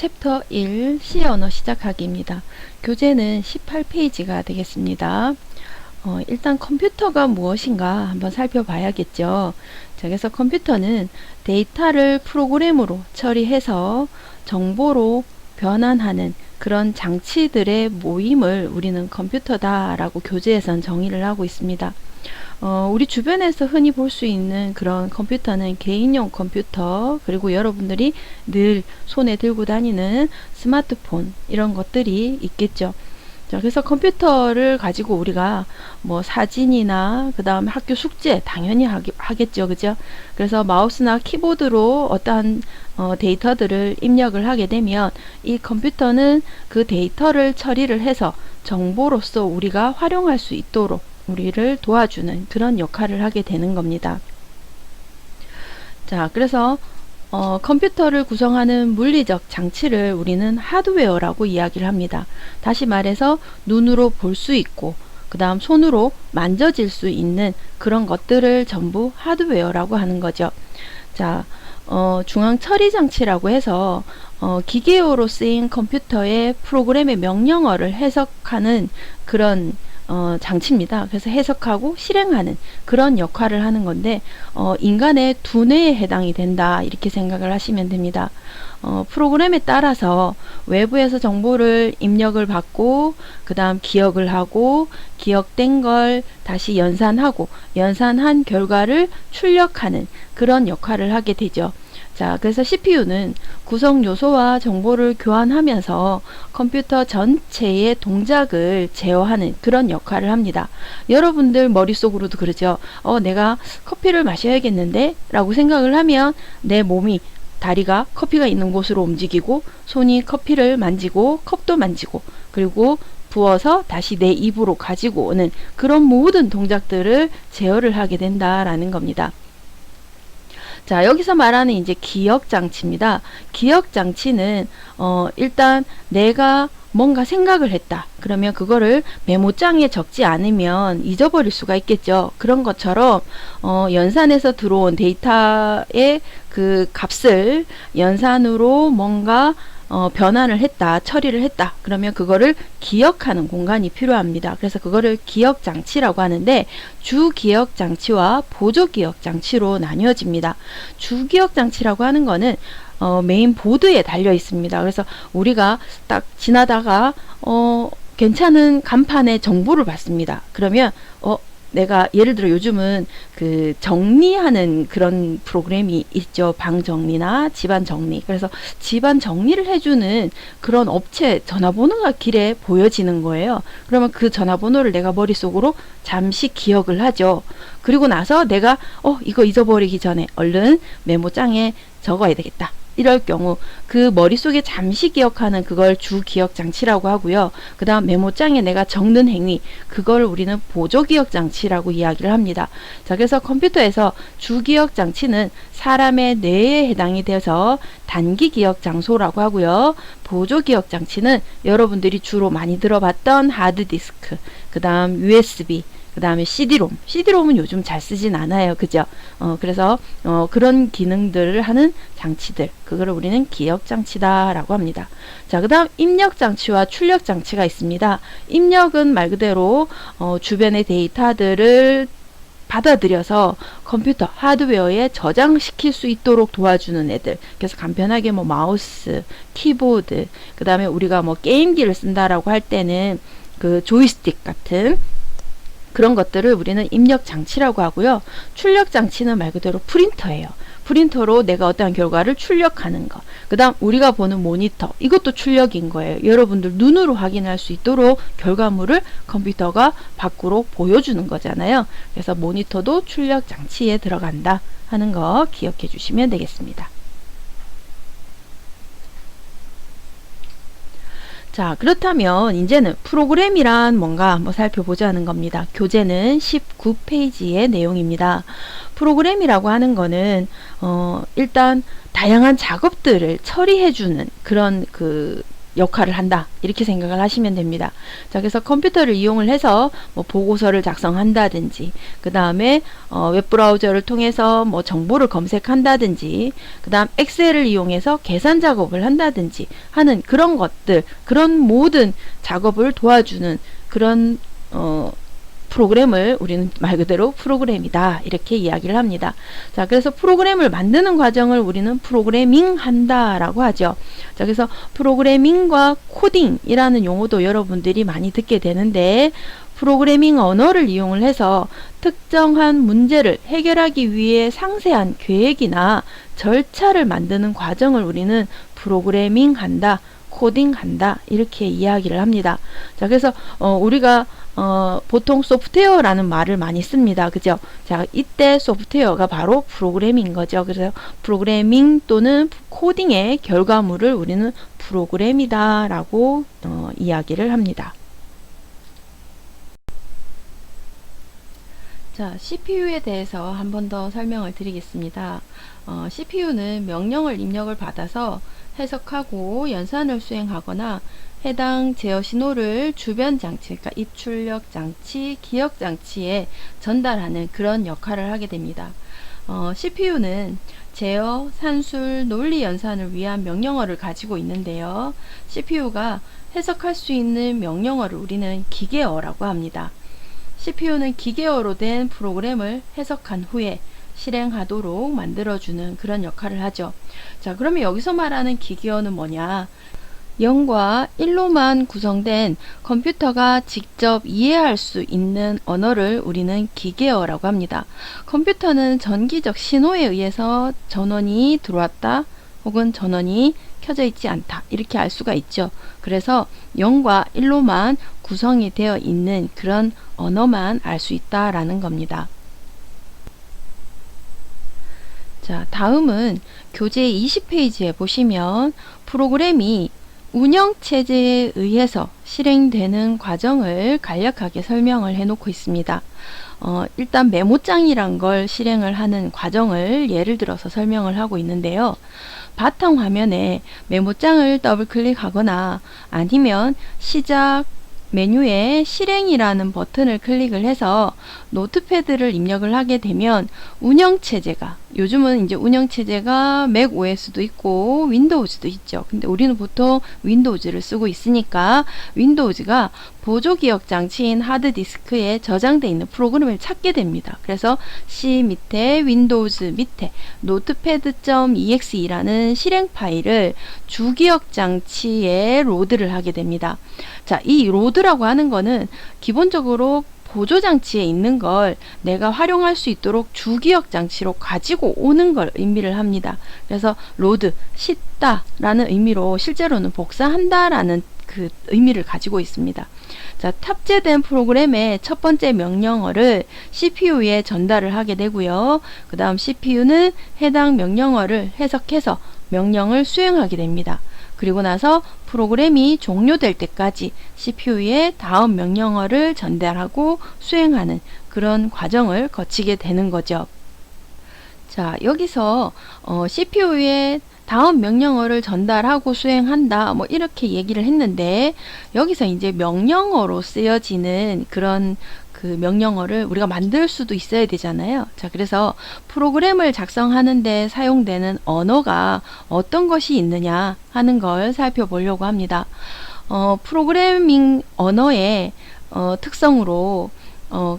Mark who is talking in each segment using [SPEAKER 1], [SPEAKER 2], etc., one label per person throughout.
[SPEAKER 1] 챕터 1 C 언어 시작하기입니다. 교재는 18페이지가 되겠습니다. 일단 컴퓨터가 무엇인가 한번 살펴봐야겠죠. 자, 그래서 컴퓨터는 데이터를 프로그램으로 처리해서 정보로 변환하는 그런 장치들의 모임을 우리는 컴퓨터다라고 교재에선 정의를 하고 있습니다. 우리 주변에서 흔히 볼 수 있는 그런 컴퓨터는 개인용 컴퓨터, 그리고 여러분들이 늘 손에 들고 다니는 스마트폰, 이런 것들이 있겠죠. 자, 그래서 컴퓨터를 가지고 우리가 뭐 사진이나 그 다음에 학교 숙제 당연히 하겠죠. 그죠? 그래서 마우스나 키보드로 어떠한 데이터들을 입력을 하게 되면 이 컴퓨터는 그 데이터를 처리를 해서 정보로서 우리가 활용할 수 있도록 우리를 도와주는 그런 역할을 하게 되는 겁니다. 자, 그래서 컴퓨터를 구성하는 물리적 장치를 우리는 하드웨어라고 이야기를 합니다. 다시 말해서 눈으로 볼 수 있고 그 다음 손으로 만져질 수 있는 그런 것들을 전부 하드웨어라고 하는 거죠. 자, 중앙 처리 장치라고 해서 기계어로 쓰인 컴퓨터의 프로그램의 명령어를 해석하는 그런 장치입니다. 그래서 해석하고 실행하는 그런 역할을 하는 건데 인간의 두뇌에 해당이 된다, 이렇게 생각을 하시면 됩니다. 프로그램에 따라서 외부에서 정보를 입력을 받고 그 다음 기억을 하고 기억된 걸 다시 연산하고 연산한 결과를 출력하는 그런 역할을 하게 되죠. 자, 그래서 CPU는 구성 요소와 정보를 교환하면서 컴퓨터 전체의 동작을 제어하는 그런 역할을 합니다. 여러분들 머릿속으로도 그러죠. 내가 커피를 마셔야겠는데 라고 생각을 하면 내 몸이, 다리가 커피가 있는 곳으로 움직이고 손이 커피를 만지고 컵도 만지고 그리고 부어서 다시 내 입으로 가지고 오는 그런 모든 동작들을 제어를 하게 된다라는 겁니다. 자, 여기서 말하는 이제 기억장치입니다. 기억장치는 일단 내가 뭔가 생각을 했다. 그러면 그거를 메모장에 적지 않으면 잊어버릴 수가 있겠죠. 그런 것처럼 연산에서 들어온 데이터의 그 값을 연산으로 뭔가 변환을 했다, 처리를 했다. 그러면 그거를 기억하는 공간이 필요합니다. 그래서 그거를 기억장치라고 하는데 주기억장치와 보조기억장치로 나뉘어집니다. 주기억장치라고 하는 거는 메인 보드에 달려 있습니다. 그래서 우리가 딱 지나다가 괜찮은 간판에 정보를 받습니다. 그러면 내가 예를 들어 요즘은 그 정리하는 그런 프로그램이 있죠. 방 정리나 집안 정리. 그래서 집안 정리를 해주는 그런 업체 전화번호가 길에 보여지는 거예요. 그러면 그 전화번호를 내가 머릿속으로 잠시 기억을 하죠. 그리고 나서 내가 이거 잊어버리기 전에 얼른 메모장에 적어야 되겠다. 이럴 경우 그 머릿속에 잠시 기억하는 그걸 주기억장치라고 하고요. 그 다음 메모장에 내가 적는 행위, 그걸 우리는 보조기억장치라고 이야기를 합니다. 자, 그래서 컴퓨터에서 주기억장치는 사람의 뇌에 해당이 돼서 단기기억장소라고 하고요. 보조기억장치는 여러분들이 주로 많이 들어봤던 하드디스크, 그 다음 USB, 그 다음에 CD-ROM. CD-ROM은 요즘 잘 쓰진 않아요. 그죠? 그래서 그런 기능들을 하는 장치들, 그거를 우리는 기억장치다라고 합니다. 자, 그 다음 입력장치와 출력장치가 있습니다. 입력은 말 그대로 주변의 데이터들을 받아들여서 컴퓨터 하드웨어에 저장시킬 수 있도록 도와주는 애들. 그래서 간편하게 뭐 마우스, 키보드, 그 다음에 우리가 뭐 게임기를 쓴다라고 할 때는 그 조이스틱 같은 그런 것들을 우리는 입력 장치라고 하고요. 출력 장치는 말 그대로 프린터예요. 프린터로 내가 어떠한 결과를 출력하는 거. 그 다음 우리가 보는 모니터, 이것도 출력인 거예요. 여러분들 눈으로 확인할 수 있도록 결과물을 컴퓨터가 밖으로 보여주는 거잖아요. 그래서 모니터도 출력 장치에 들어간다 하는 거 기억해 주시면 되겠습니다. 자, 그렇다면 이제는 프로그램이란 뭔가 한번 살펴보자는 겁니다. 교재는 19페이지의 내용입니다. 프로그램이라고 하는 거는 일단 다양한 작업들을 처리해주는 그런 그 역할을 한다. 이렇게 생각을 하시면 됩니다. 자, 그래서 컴퓨터를 이용을 해서 뭐 보고서를 작성한다든지, 그 다음에 웹브라우저를 통해서 뭐 정보를 검색한다든지, 그 다음 엑셀을 이용해서 계산 작업을 한다든지 하는 그런 것들, 그런 모든 작업을 도와주는 그런 프로그램을 우리는 말 그대로 프로그램이다 이렇게 이야기를 합니다. 자, 그래서 프로그램을 만드는 과정을 우리는 프로그래밍 한다 라고 하죠. 자, 그래서 프로그래밍과 코딩이라는 용어도 여러분들이 많이 듣게 되는데, 프로그래밍 언어를 이용을 해서 특정한 문제를 해결하기 위해 상세한 계획이나 절차를 만드는 과정을 우리는 프로그래밍 한다, 코딩 한다 이렇게 이야기를 합니다. 자, 그래서 우리가 보통 소프트웨어라는 말을 많이 씁니다. 그죠? 자, 이때 소프트웨어가 바로 프로그램인 거죠. 그래서 프로그래밍 또는 코딩의 결과물을 우리는 프로그램이다 라고 이야기를 합니다. 자, CPU에 대해서 한 번 더 설명을 드리겠습니다. CPU는 명령을 입력을 받아서 해석하고 연산을 수행하거나 해당 제어 신호를 주변 장치, 그러니까 입출력 장치, 기억 장치에 전달하는 그런 역할을 하게 됩니다. CPU는 제어, 산술, 논리 연산을 위한 명령어를 가지고 있는데요. CPU가 해석할 수 있는 명령어를 우리는 기계어라고 합니다. CPU는 기계어로 된 프로그램을 해석한 후에 실행하도록 만들어주는 그런 역할을 하죠. 자, 그러면 여기서 말하는 기계어는 뭐냐? 0과 1로만 구성된 컴퓨터가 직접 이해할 수 있는 언어를 우리는 기계어라고 합니다. 컴퓨터는 전기적 신호에 의해서 전원이 들어왔다 혹은 전원이 켜져 있지 않다 이렇게 알 수가 있죠. 그래서 0과 1로만 구성이 되어 있는 그런 언어만 알 수 있다라는 겁니다. 자, 다음은 교재 20페이지에 보시면 프로그램이 운영체제에 의해서 실행되는 과정을 간략하게 설명을 해놓고 있습니다. 일단 메모장이란 걸 실행을 하는 과정을 예를 들어서 설명을 하고 있는데요. 바탕화면에 메모장을 더블 클릭하거나 아니면 시작 메뉴에 실행이라는 버튼을 클릭을 해서 노트패드를 입력을 하게 되면 운영체제가, 요즘은 이제 운영체제가 맥 OS도 있고 윈도우즈도 있죠. 근데 우리는 보통 윈도우즈를 쓰고 있으니까 윈도우즈가 보조기억 장치인 하드디스크에 저장되어 있는 프로그램을 찾게 됩니다. 그래서 C 밑에 윈도우즈 밑에 notepad.exe라는 실행 파일을 주기억 장치에 로드를 하게 됩니다. 자, 이 로드라고 하는 거는 기본적으로 보조장치에 있는 걸 내가 활용할 수 있도록 주기억 장치로 가지고 오는 걸 의미를 합니다. 그래서 로드, 싣다 라는 의미로 실제로는 복사한다 라는 그 의미를 가지고 있습니다. 자, 탑재된 프로그램의 첫 번째 명령어를 CPU에 전달을 하게 되고요. 그 다음 CPU는 해당 명령어를 해석해서 명령을 수행하게 됩니다. 그리고 나서 프로그램이 종료될 때까지 CPU에 다음 명령어를 전달하고 수행하는 그런 과정을 거치게 되는 거죠. 자, 여기서 CPU에 다음 명령어를 전달하고 수행한다 뭐 이렇게 얘기를 했는데, 여기서 이제 명령어로 쓰여지는 그런 그 명령어를 우리가 만들 수도 있어야 되잖아요. 자, 그래서 프로그램을 작성하는데 사용되는 언어가 어떤 것이 있느냐 하는 걸 살펴보려고 합니다. 프로그래밍 언어의 특성으로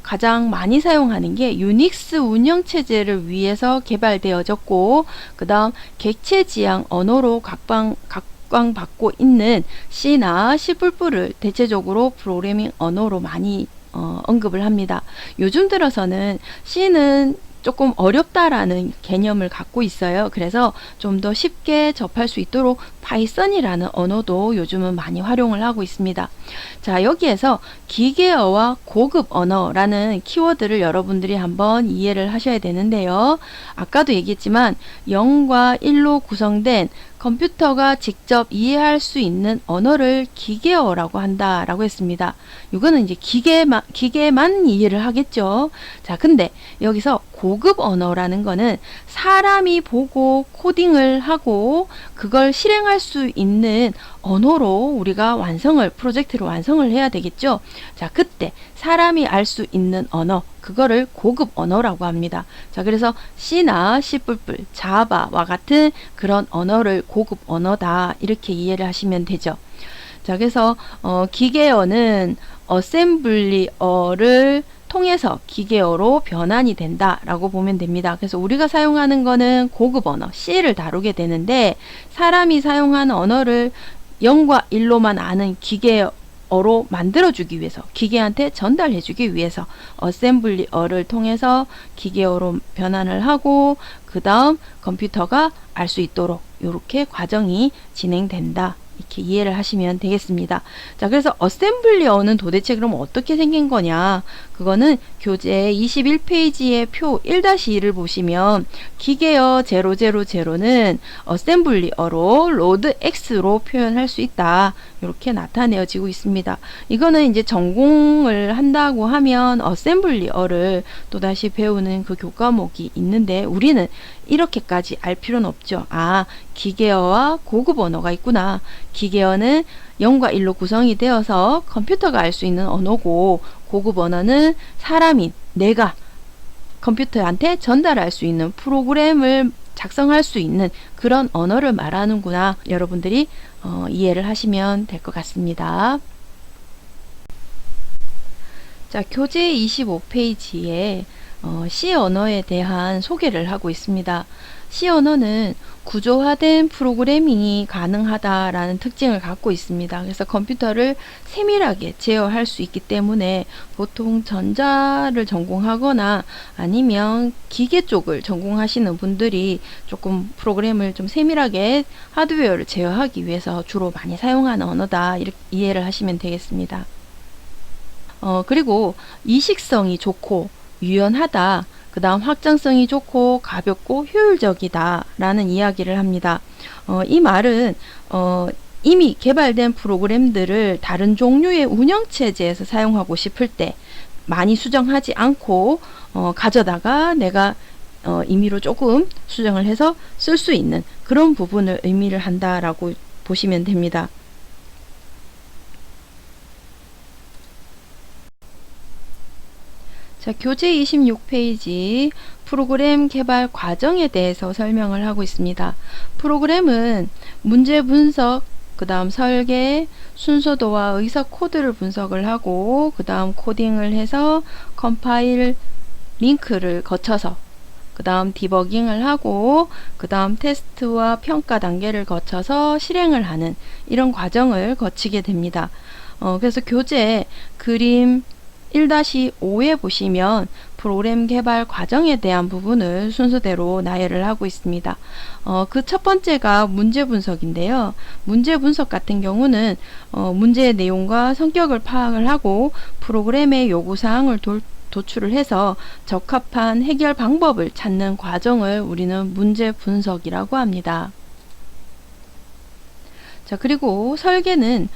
[SPEAKER 1] 가장 많이 사용하는 게 유닉스 운영체제를 위해서 개발되어졌고, 그 다음 객체지향 언어로 각광받고 있는 C나 C++를 대체적으로 프로그래밍 언어로 많이 언급을 합니다. 요즘 들어서는 C는 조금 어렵다라는 개념을 갖고 있어요. 그래서 좀 더 쉽게 접할 수 있도록 파이썬이라는 언어도 요즘은 많이 활용을 하고 있습니다. 자, 여기에서 기계어와 고급 언어라는 키워드를 여러분들이 한번 이해를 하셔야 되는데요. 아까도 얘기했지만 0과 1로 구성된 컴퓨터가 직접 이해할 수 있는 언어를 기계어라고 한다라고 했습니다. 이거는 이제 기계만 이해를 하겠죠. 자, 근데 여기서 고급 언어라는 거는 사람이 보고 코딩을 하고 그걸 실행할 수 있는 언어로 우리가 프로젝트를 완성을 해야 되겠죠. 자, 그때 사람이 알 수 있는 언어, 그거를 고급 언어라고 합니다. 자, 그래서 C나 C++, 자바와 같은 그런 언어를 고급 언어다, 이렇게 이해를 하시면 되죠. 자, 그래서 기계어는 어셈블리어를 통해서 기계어로 변환이 된다라고 보면 됩니다. 그래서 우리가 사용하는 거는 고급 언어 C를 다루게 되는데, 사람이 사용하는 언어를 0과 1로만 아는 기계어로 만들어주기 위해서, 기계한테 전달해주기 위해서 어셈블리어를 통해서 기계어로 변환을 하고, 그 다음 컴퓨터가 알 수 있도록 이렇게 과정이 진행된다, 이렇게 이해를 하시면 되겠습니다. 자, 그래서 어셈블리어는 도대체 그럼 어떻게 생긴 거냐? 그거는 교재 21페이지의 표 1-2를 보시면 기계어 000는 어셈블리어로 로드 X로 표현할 수 있다, 이렇게 나타내어지고 있습니다. 이거는 이제 전공을 한다고 하면 어셈블리어를 또다시 배우는 그 교과목이 있는데, 우리는 이렇게까지 알 필요는 없죠. 아, 기계어와 고급 언어가 있구나. 기계어는 0과 1로 구성이 되어서 컴퓨터가 알 수 있는 언어고, 고급 언어는 사람인 내가 컴퓨터한테 전달할 수 있는, 프로그램을 작성할 수 있는 그런 언어를 말하는구나. 여러분들이 이해를 하시면 될 것 같습니다. 자, 교재 25페이지에 C 언어에 대한 소개를 하고 있습니다. C 언어는 구조화된 프로그래밍이 가능하다라는 특징을 갖고 있습니다. 그래서 컴퓨터를 세밀하게 제어할 수 있기 때문에 보통 전자를 전공하거나 아니면 기계 쪽을 전공하시는 분들이 조금 프로그램을 좀 세밀하게, 하드웨어를 제어하기 위해서 주로 많이 사용하는 언어다, 이렇게 이해를 하시면 되겠습니다. 그리고 이식성이 좋고 유연하다, 그 다음 확장성이 좋고 가볍고 효율적이다 라는 이야기를 합니다. 이 말은 이미 개발된 프로그램들을 다른 종류의 운영체제에서 사용하고 싶을 때 많이 수정하지 않고 가져다가 내가 임의로 조금 수정을 해서 쓸 수 있는 그런 부분을 의미를 한다라고 보시면 됩니다. 자, 교재 26페이지 프로그램 개발 과정에 대해서 설명을 하고 있습니다. 프로그램은 문제 분석, 그 다음 설계, 순서도와 의석 코드를 분석을 하고, 그 다음 코딩을 해서 컴파일 링크를 거쳐서, 그 다음 디버깅을 하고, 그 다음 테스트와 평가 단계를 거쳐서 실행을 하는 이런 과정을 거치게 됩니다. 그래서 교재 그림 1-5에 보시면 프로그램 개발 과정에 대한 부분을 순서대로 나열을 하고 있습니다. 그 첫 번째가 문제 분석인데요. 문제 분석 같은 경우는 문제의 내용과 성격을 파악을 하고 프로그램의 요구사항을 도출을 해서 적합한 해결 방법을 찾는 과정을 우리는 문제 분석이라고 합니다. 자, 그리고 설계는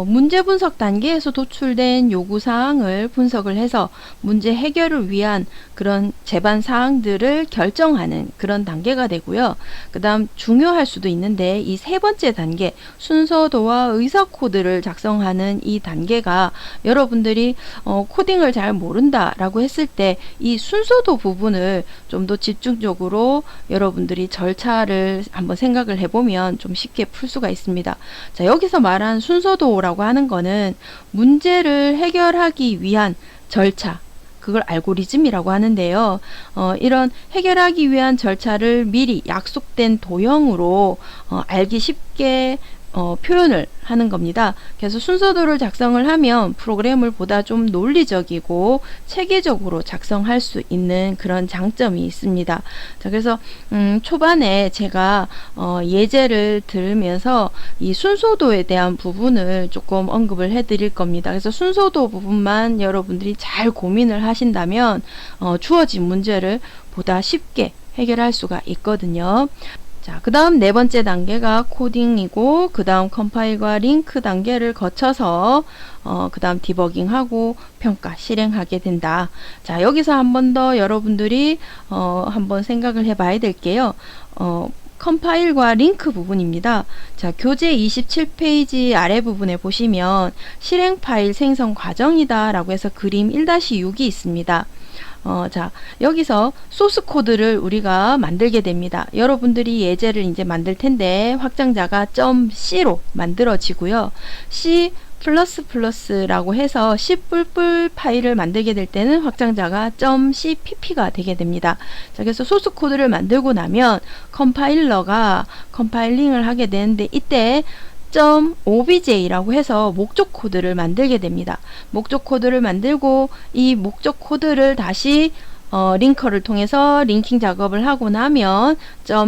[SPEAKER 1] 문제 분석 단계에서 도출된 요구사항을 분석을 해서 문제 해결을 위한 그런 제반 사항들을 결정하는 그런 단계가 되고요. 그 다음 중요할 수도 있는데, 이 세 번째 단계 순서도와 의석 코드를 작성하는 이 단계가 여러분들이 코딩을 잘 모른다 라고 했을 때 이 순서도 부분을 좀 더 집중적으로 여러분들이 절차를 한번 생각을 해보면 좀 쉽게 풀 수가 있습니다. 자, 여기서 말한 순서도라고 하는 거는 문제를 해결하기 위한 절차, 그걸 알고리즘이라고 하는데요. 이런 해결하기 위한 절차를 미리 약속된 도형으로 알기 쉽게 표현을 하는 겁니다. 그래서 순서도를 작성을 하면 프로그램을 보다 좀 논리적이고 체계적으로 작성할 수 있는 그런 장점이 있습니다. 자, 그래서 초반에 제가 예제를 들으면서 이 순서도에 대한 부분을 조금 언급을 해 드릴 겁니다. 그래서 순서도 부분만 여러분들이 잘 고민을 하신다면 주어진 문제를 보다 쉽게 해결할 수가 있거든요. 자, 그 다음 네 번째 단계가 코딩이고, 그 다음 컴파일과 링크 단계를 거쳐서 그 다음 디버깅하고 평가 실행하게 된다. 자, 여기서 한 번 더 여러분들이 한번 생각을 해봐야 될게요. 컴파일과 링크 부분입니다. 자, 교재 27페이지 아래 부분에 보시면 실행 파일 생성 과정이다 라고 해서 그림 1-6이 있습니다. 자, 여기서 소스 코드를 우리가 만들게 됩니다. 여러분들이 예제를 이제 만들 텐데 확장자가 .c로 만들어지고요. C++ 라고 해서 C++ 파일을 만들게 될 때는 확장자가 .cpp가 되게 됩니다. 자, 그래서 소스 코드를 만들고 나면 컴파일러가 컴파일링을 하게 되는데 이때 .obj라고 해서 목적 코드를 만들게 됩니다. 목적 코드를 만들고 이 목적 코드를 다시 링커를 통해서 링킹 작업을 하고 나면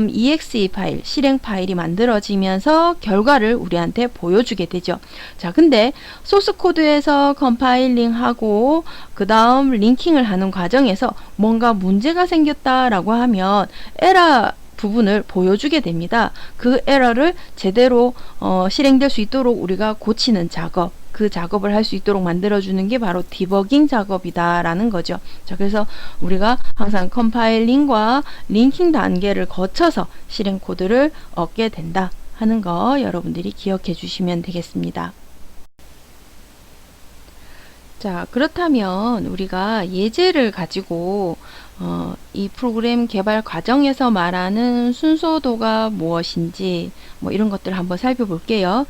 [SPEAKER 1] .exe 파일, 실행 파일이 만들어지면서 결과를 우리한테 보여주게 되죠. 자, 근데 소스 코드에서 컴파일링하고 그 다음 링킹을 하는 과정에서 뭔가 문제가 생겼다라고 하면 에러 부분을 보여주게 됩니다. 그 에러를 제대로 실행될 수 있도록 우리가 고치는 작업, 그 작업을 할 수 있도록 만들어주는 게 바로 디버깅 작업이다 라는 거죠. 자, 그래서 우리가 항상 컴파일링과 링킹 단계를 거쳐서 실행 코드를 얻게 된다 하는 거 여러분들이 기억해 주시면 되겠습니다. 자, 그렇다면 우리가 예제를 가지고 이 프로그램 개발 과정에서 말하는 순서도가 무엇인지 뭐 이런 것들을 한번 살펴볼게요.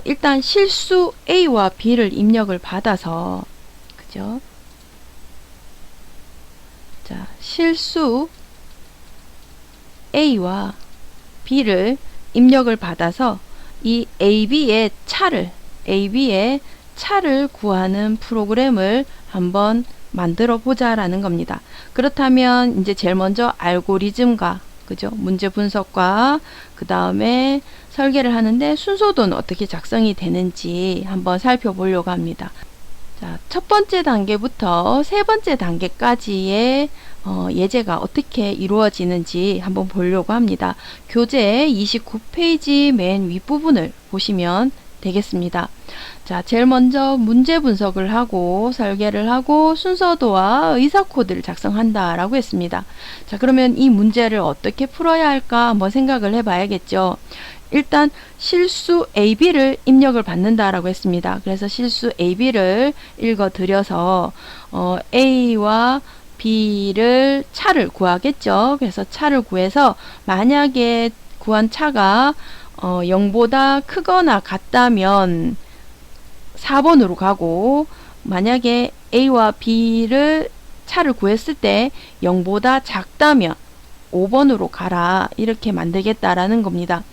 [SPEAKER 1] 일단 실수 A와 B를 입력을 받아서, 그죠? 자, 실수 A와 B를 입력을 받아서 이 AB의 차를 구하는 프로그램을 한번 만들어 보자라는 겁니다. 그렇다면 이제 제일 먼저 알고리즘과, 그죠? 문제 분석과 그 다음에 설계를 하는데 순서도는 어떻게 작성이 되는지 한번 살펴보려고 합니다. 자, 첫 번째 단계부터 세 번째 단계까지의 예제가 어떻게 이루어지는지 한번 보려고 합니다. 교재 29페이지 맨 윗부분을 보시면 되겠습니다. 자, 제일 먼저 문제 분석을 하고 설계를 하고 순서도와 의사 코드를 작성한다 라고 했습니다. 자, 그러면 이 문제를 어떻게 풀어야 할까 한번 생각을 해 봐야겠죠. 일단 실수 AB를 입력을 받는다 라고 했습니다. 그래서 실수 AB를 읽어 드려서 A와 B를 차를 구하겠죠. 그래서 차를 구해서 만약에 구한 차가 0보다 크거나 같다면 4번으로 가고, 만약에 A와 B를 차를 구했을 때 0보다 작다면 5번으로 가라, 이렇게 만들겠다라는 겁니다.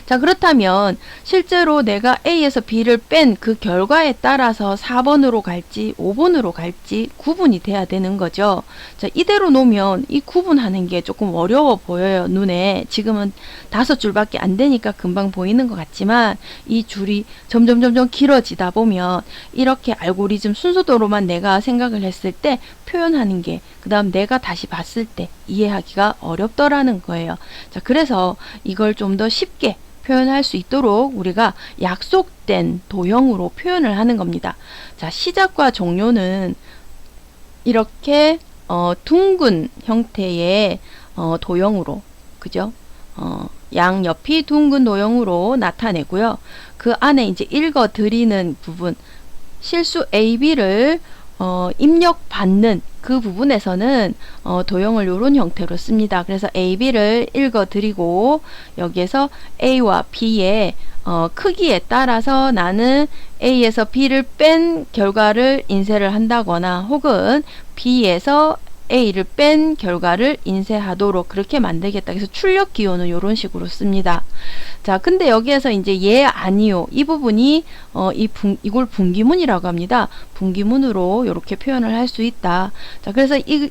[SPEAKER 1] 자, 그렇다면 실제로 내가 A에서 B를 뺀 그 결과에 따라서 4번으로 갈지 5번으로 갈지 구분이 돼야 되는 거죠. 자, 이대로 놓으면 이 구분하는 게 조금 어려워 보여요, 눈에. 지금은 5줄밖에 안 되니까 금방 보이는 것 같지만 이 줄이 점점 길어지다 보면 이렇게 알고리즘 순서도로만 내가 생각을 했을 때 표현하는 게, 그 다음 내가 다시 봤을 때 이해하기가 어렵더라는 거예요. 자, 그래서 이걸 좀 더 쉽게 표현할 수 있도록 우리가 약속된 도형으로 표현을 하는 겁니다. 자, 시작과 종료는 이렇게 둥근 형태의 도형으로, 그죠? 양옆이 둥근 도형으로 나타내고요. 그 안에 이제 읽어 드리는 부분, 실수 AB를 입력받는 그 부분에서는 도형을 이런 형태로 씁니다. 그래서 AB를 읽어 드리고 여기에서 A와 B의 크기에 따라서 나는 A에서 B를 뺀 결과를 인쇄를 한다거나 혹은 B에서 A를 뺀 결과를 인쇄하도록 그렇게 만들겠다. 그래서 출력 기호는 이런 식으로 씁니다. 자, 근데 여기에서 이제 예, 아니요 이 부분이 이걸 분기문이라고 합니다. 분기문으로 이렇게 표현을 할 수 있다. 자, 그래서 이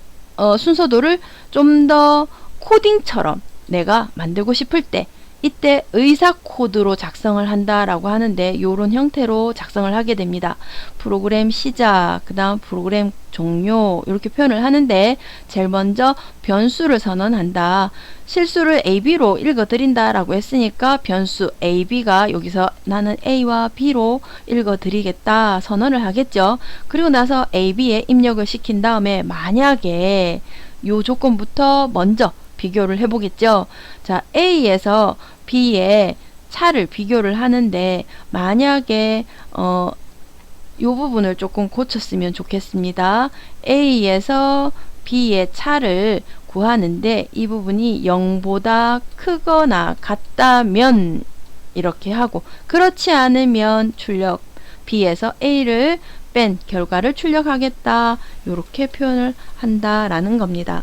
[SPEAKER 1] 순서도를 좀 더 코딩처럼 내가 만들고 싶을 때 이때 의사 코드로 작성을 한다라고 하는데 요런 형태로 작성을 하게 됩니다. 프로그램 시작, 그 다음 프로그램 종료 이렇게 표현을 하는데 제일 먼저 변수를 선언한다. 실수를 AB로 읽어드린다 라고 했으니까 변수 AB가 여기서 나는 A와 B로 읽어드리겠다 선언을 하겠죠. 그리고 나서 AB에 입력을 시킨 다음에 만약에 요 조건부터 먼저 비교를 해보겠죠. 자, A에서 B의 차를 비교를 하는데 만약에 요 부분을 조금 고쳤으면 좋겠습니다. A에서 B의 차를 구하는데 이 부분이 0보다 크거나 같다면 이렇게 하고 그렇지 않으면 출력 B에서 A를 뺀 결과를 출력하겠다 이렇게 표현을 한다라는 겁니다.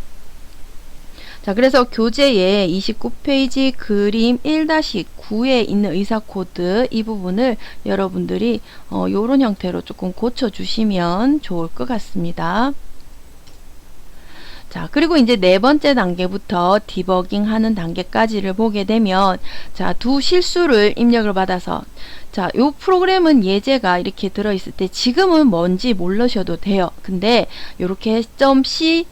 [SPEAKER 1] 자, 그래서 교재에 29페이지 그림 1-9에 있는 의사코드 이 부분을 여러분들이 요런 형태로 조금 고쳐주시면 좋을 것 같습니다. 자, 그리고 이제 네 번째 단계부터 디버깅 하는 단계까지를 보게 되면 자, 두 실수를 입력을 받아서 자, 요 프로그램은 예제가 이렇게 들어있을 때 지금은 뭔지 모르셔도 돼요. 근데 요렇게 .c,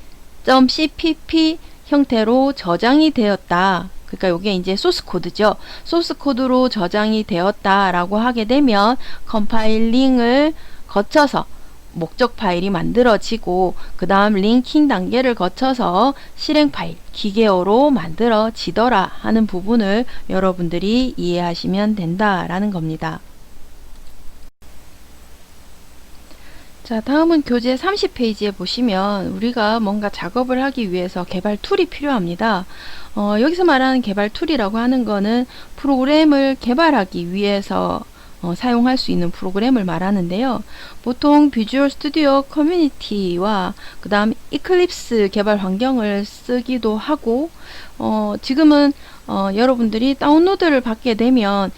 [SPEAKER 1] .cpp 형태로 저장이 되었다. 그러니까 요게 이제 소스 코드죠. 소스 코드로 저장이 되었다라고 하게 되면 컴파일링을 거쳐서 목적 파일이 만들어지고 그 다음 링킹 단계를 거쳐서 실행 파일, 기계어로 만들어지더라 하는 부분을 여러분들이 이해하시면 된다라는 겁니다. 자, 다음은 교재 30페이지에 보시면 우리가 뭔가 작업을 하기 위해서 개발 툴이 필요합니다. 여기서 말하는 개발 툴이라고 하는 거는 프로그램을 개발하기 위해서 사용할 수 있는 프로그램을 말하는데요. 보통 비주얼 스튜디오 커뮤니티와 그 다음 이클립스 개발 환경을 쓰기도 하고 지금은 여러분들이 다운로드를 받게 되면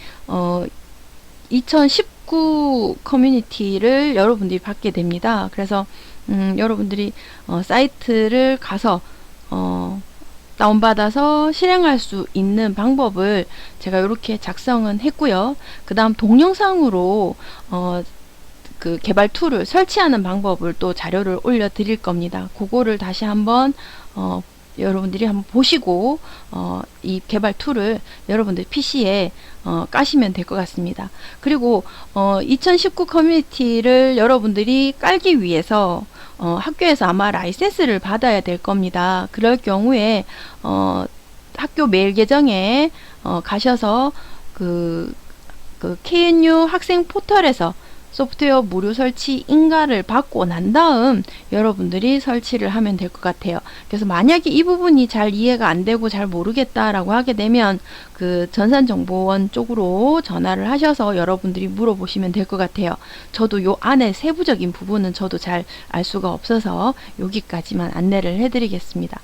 [SPEAKER 1] 2019 커뮤니티를 여러분들이 받게 됩니다. 그래서 여러분들이 사이트를 가서 다운받아서 실행할 수 있는 방법을 제가 이렇게 작성은 했고요. 그 다음 동영상으로 그 개발 툴을 설치하는 방법을 또 자료를 올려 드릴 겁니다. 그거를 다시 한번 여러분들이 한번 보시고 이 개발 툴을 여러분들 PC에 까시면 될 것 같습니다. 그리고 2019 커뮤니티를 여러분들이 깔기 위해서 학교에서 아마 라이센스를 받아야 될 겁니다. 그럴 경우에 학교 메일 계정에 가셔서 그 KNU 학생 포털에서 소프트웨어 무료 설치 인가를 받고 난 다음 여러분들이 설치를 하면 될 것 같아요. 그래서 만약에 이 부분이 잘 이해가 안 되고 잘 모르겠다라고 하게 되면 그 전산정보원 쪽으로 전화를 하셔서 여러분들이 물어보시면 될 것 같아요. 저도 요 안에 세부적인 부분은 저도 잘 알 수가 없어서 여기까지만 안내를 해드리겠습니다.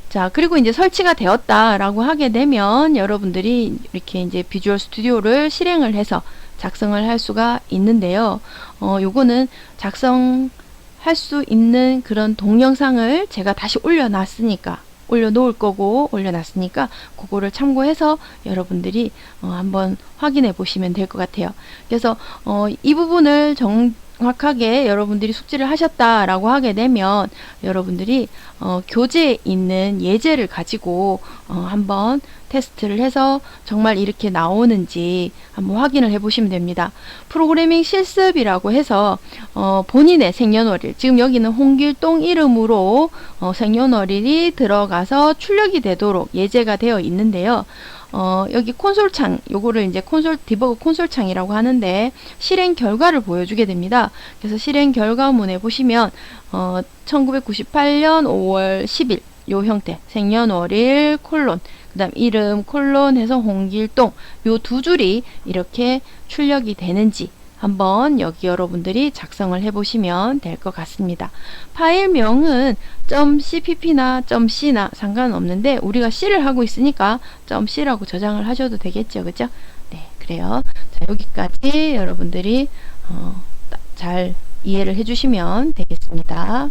[SPEAKER 1] 자, 그리고 이제 설치가 되었다라고 하게 되면 여러분들이 이렇게 이제 비주얼 스튜디오를 실행을 해서 작성을 할 수가 있는데요. 요거는 작성할 수 있는 그런 동영상을 제가 다시 올려놨으니까 올려놓을 거고 올려놨으니까 그거를 참고해서 여러분들이 한번 확인해 보시면 될 것 같아요. 그래서 이 부분을 정확하게 여러분들이 숙지를 하셨다라고 하게 되면 여러분들이 교재에 있는 예제를 가지고 한번 테스트를 해서 정말 이렇게 나오는지 한번 확인을 해 보시면 됩니다. 프로그래밍 실습이라고 해서 본인의 생년월일, 지금 여기는 홍길동 이름으로 생년월일이 들어가서 출력이 되도록 예제가 되어 있는데요. 여기 콘솔 창, 요거를 이제 디버그 콘솔 창이라고 하는데 실행 결과를 보여주게 됩니다. 그래서 실행 결과문에 보시면 1998년 5월 10일 요 형태, 생년월일 콜론, 그 다음 이름 콜론 해서 홍길동, 요 두 줄이 이렇게 출력이 되는지 한번 여기 여러분들이 작성을 해 보시면 될 것 같습니다. 파일명은 .cpp나 .c나 상관없는데 우리가 C를 하고 있으니까 .c라고 저장을 하셔도 되겠죠. 그죠? 네, 그래요. 자, 여기까지 여러분들이 잘 이해를 해 주시면 되겠습니다.